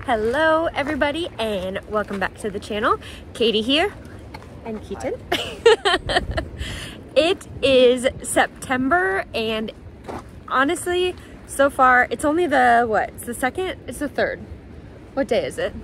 Hello everybody and welcome back to the channel. Katie here and Keaton. It is September and honestly so far it's only the it's the second, it's the third. What day is it?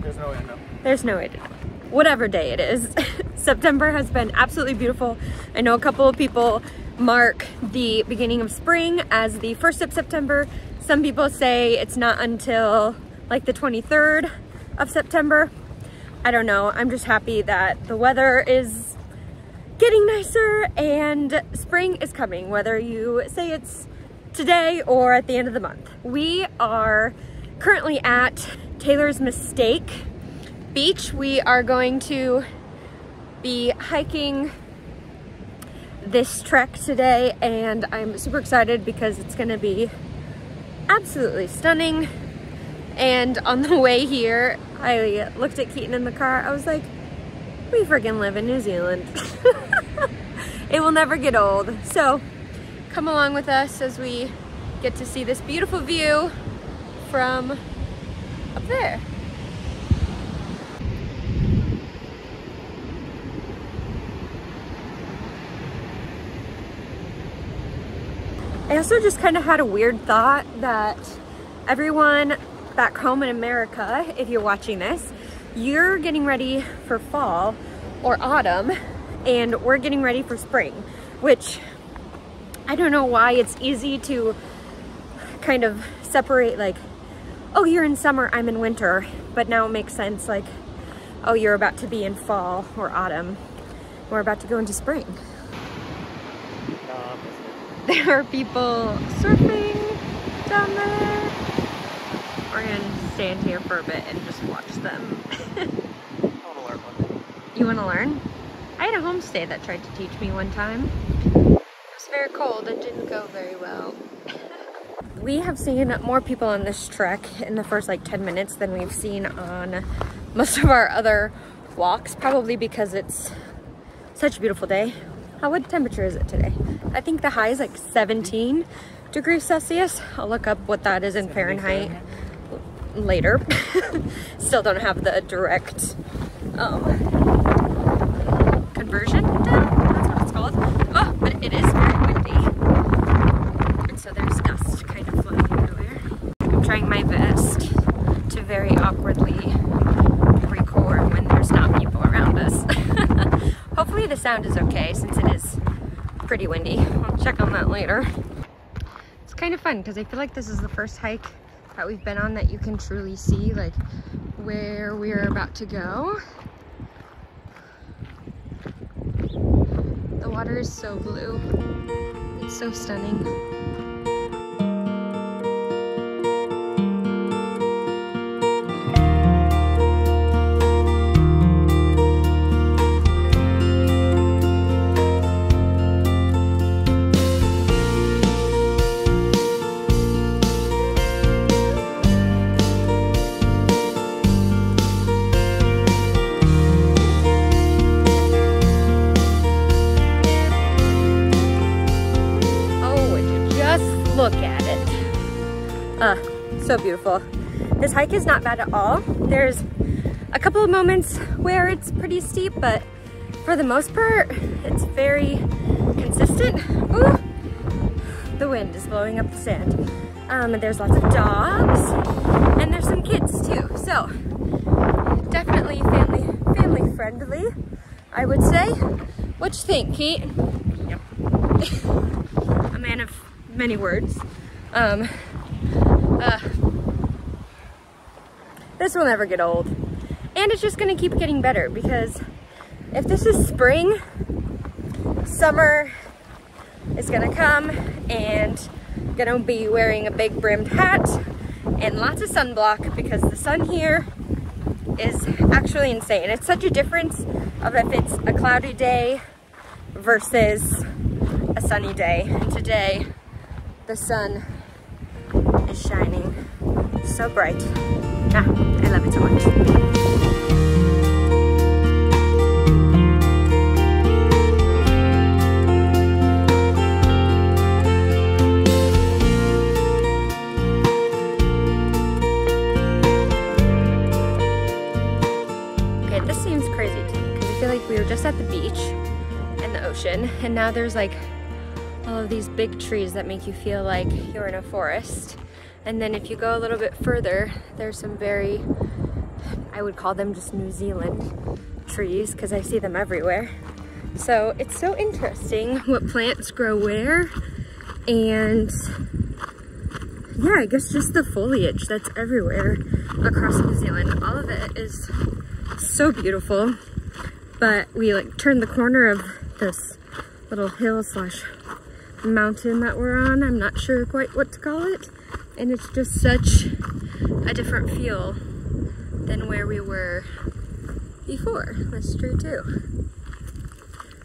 There's no way to know. There's no way to know. Whatever day it is. September has been absolutely beautiful. I know a couple of people mark the beginning of spring as the 1st of September. Some people say it's not until like the 23rd of September. I don't know. I'm just happy that the weather is getting nicer and spring is coming, whether you say it's today or at the end of the month. We are currently at Taylor's Mistake Beach. We are going to be hiking this trek today and I'm super excited because it's gonna be absolutely stunning. And on the way here, I looked at Keaton in the car. I was like, we friggin' live in New Zealand. It will never get old. So come along with us as we get to see this beautiful view from up there. I also just kind of had a weird thought that everyone back home in America, if you're watching this, you're getting ready for fall or autumn and we're getting ready for spring, which I don't know why it's easy to kind of separate, like, oh, you're in summer, I'm in winter, but now it makes sense, like, oh, you're about to be in fall or autumn, we're about to go into spring. There are people surfing down there. We're gonna stand here for a bit and just watch them. I want to learn one. You want to learn? I had a homestay that tried to teach me one time. It was very cold, it didn't go very well. We have seen more people on this trek in the first like 10 minutes than we've seen on most of our other walks, probably because it's such a beautiful day. What temperature is it today? I think the high is like 17 degrees Celsius. I'll look up what that is in Fahrenheit later. Still don't have the direct conversion down. That's what it's called. Oh, but it is very windy. And so there's dust kind of floating everywhere. I'm trying my best to very awkwardly record when there's not people around us. Hopefully the sound is okay since it is pretty windy. I'll check on that later. It's kind of fun because I feel like this is the first hike that we've been on that you can truly see like where we're about to go. The water is so blue. It's so stunning. Look at it. So beautiful. This hike is not bad at all. There's a couple of moments where it's pretty steep, but for the most part, it's very consistent. Ooh, the wind is blowing up the sand. And there's lots of dogs, and there's some kids too. So definitely family friendly, I would say. What you think, Pete? Yep. A man of many words. This will never get old. And it's just gonna keep getting better because if this is spring, summer is gonna come and I'm gonna be wearing a big brimmed hat and lots of sunblock because the sun here is actually insane. It's such a difference of if it's a cloudy day versus a sunny day. And today, the sun is shining so bright. Ah, I love it so much. were just at the beach and the ocean, and now there's like all of these big trees that make you feel like you're in a forest. And then if you go a little bit further, there's some very, I would call them just New Zealand trees because I see them everywhere. So it's so interesting what plants grow where, and yeah, I guess just the foliage that's everywhere across New Zealand. All of it is so beautiful, but we like turned the corner of this little hill slash mountain that we're on. I'm not sure quite what to call it, and it's just such a different feel than where we were before. That's true too.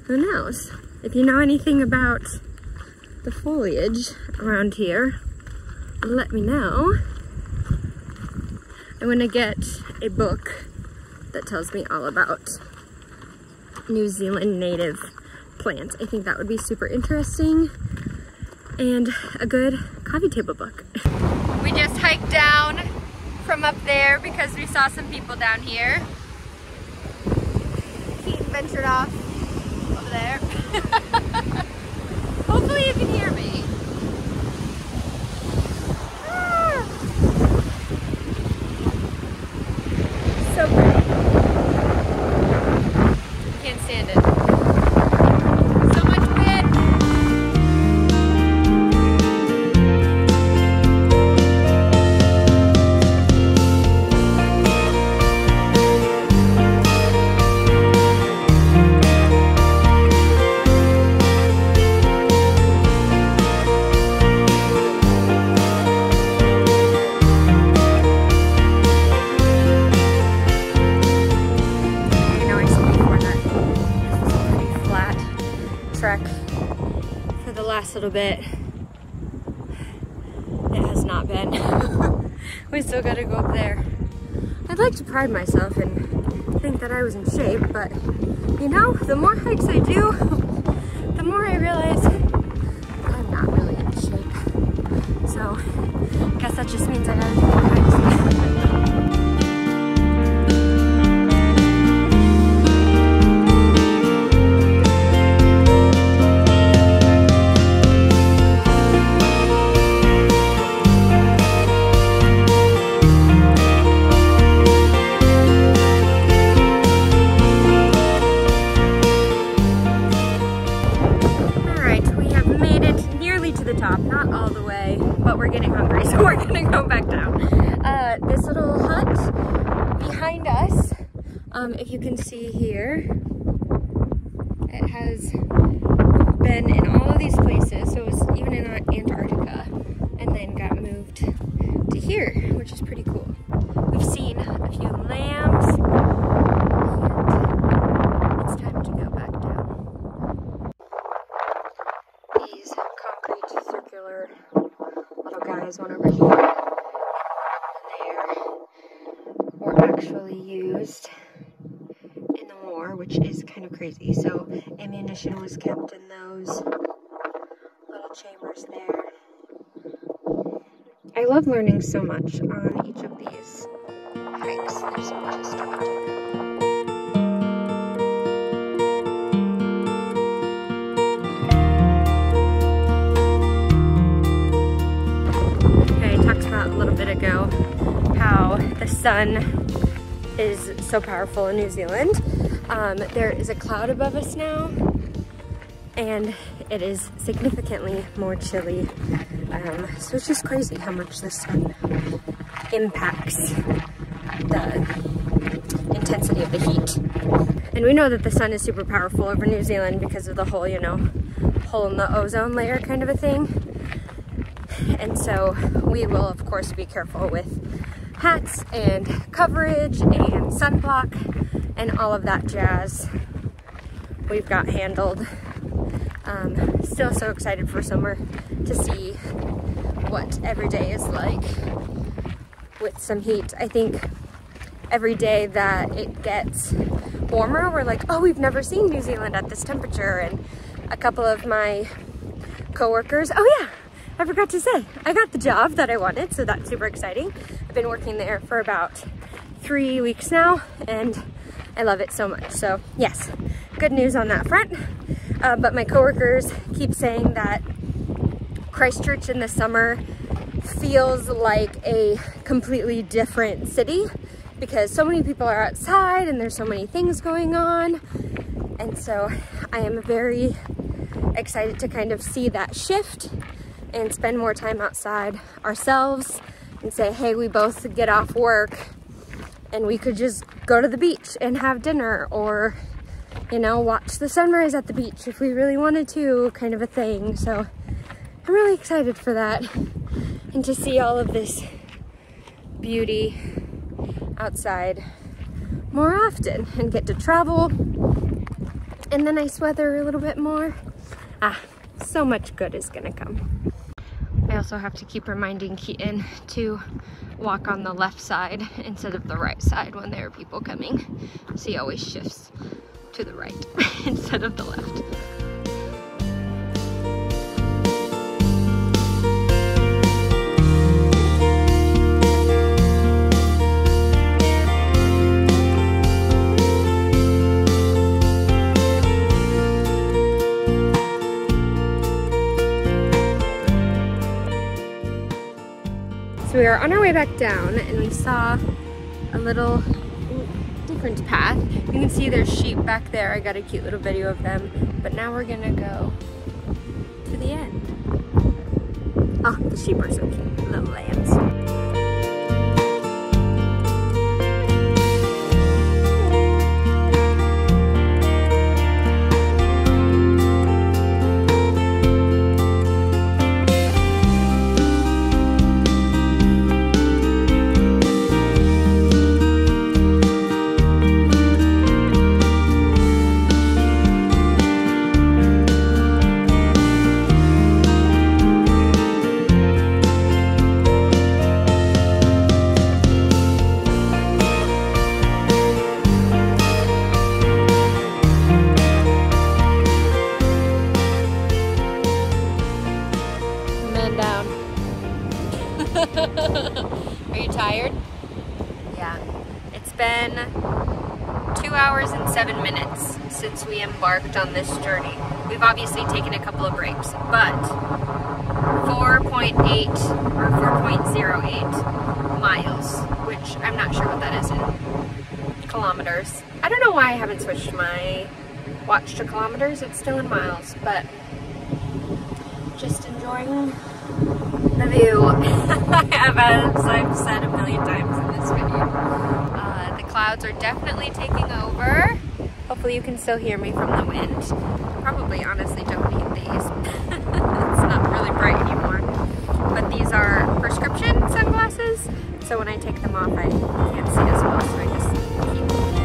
Who knows? If you know anything about the foliage around here, let me know. I want to get a book that tells me all about New Zealand native plants. I think that would be super interesting, and a good coffee table book. We just hiked down from up there because we saw some people down here. Keaton ventured off over there. Hopefully you can hear me. Ah. So pretty. Can't stand it. So much wind. Trek for the last little bit. It has not been. We still gotta go up there. I'd like to pride myself and think that I was in shape, but you know, the more hikes I do, the more I realize I'm not really in shape. So I guess that just means I gotta do more hikes. Not all the way, but we're getting hungry, so we're gonna go back down. This little hut behind us, if you can see here, it has been in all of these places, so it was even in Antarctica, and then got moved to here, which is pretty cool. We've seen a few lambs, and it's time to go back down. These concrete circular little guys, one over here and there, were actually used in the war, which is kind of crazy. So ammunition was kept in those little chambers there. I love learning so much on each of these hikes. There's so much history to it. A little bit ago how the sun is so powerful in New Zealand. There is a cloud above us now, and it is significantly more chilly. So it's just crazy how much the sun impacts the intensity of the heat. And we know that the sun is super powerful over New Zealand because of the whole, you know, hole in the ozone layer kind of a thing. And so we will, of course, be careful with hats and coverage and sunblock and all of that jazz. We've got handled. Still so excited for summer to see what every day is like with some heat. I think every day that it gets warmer, we're like, oh, we've never seen New Zealand at this temperature. And a couple of my coworkers, oh yeah, I forgot to say, I got the job that I wanted, so that's super exciting. I've been working there for about 3 weeks now, and I love it so much. So yes, good news on that front. But my coworkers keep saying that Christchurch in the summer feels like a completely different city because so many people are outside and there's so many things going on. And so I am very excited to kind of see that shift and spend more time outside ourselves and say, hey, we both get off work and we could just go to the beach and have dinner, or, you know, watch the sunrise at the beach if we really wanted to, kind of a thing. So I'm really excited for that and to see all of this beauty outside more often and get to travel in the nice weather a little bit more. So much good is gonna come. I also have to keep reminding Keaton to walk on the left side instead of the right side when there are people coming. So he always shifts to the right instead of the left. So we are on our way back down and we saw a little different path. You can see there's sheep back there. I got a cute little video of them. But now we're gonna go to the end. Oh, the sheep are so cute, little lambs. Are you tired? Yeah. It's been 2 hours and 7 minutes since we embarked on this journey. We've obviously taken a couple of breaks, but 4.8 or 4.08 miles, which I'm not sure what that is in kilometers. I don't know why I haven't switched my watch to kilometers. It's still in miles, but just enjoying the view. As I've said a million times in this video. The clouds are definitely taking over. Hopefully you can still hear me from the wind. Probably honestly don't need these. It's not really bright anymore. But these are prescription sunglasses, so when I take them off I can't see as well, so I just keep them on.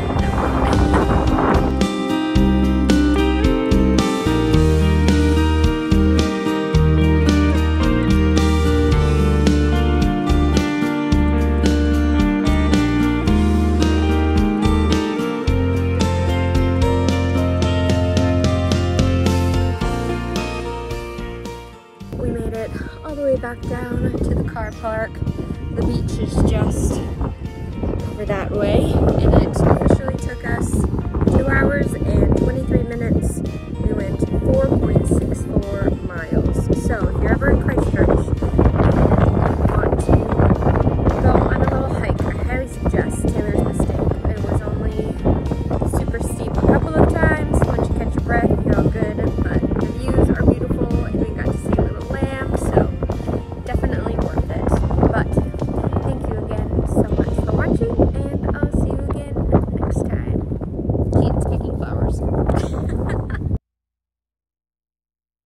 Back down to the car park. The beach is just over that way.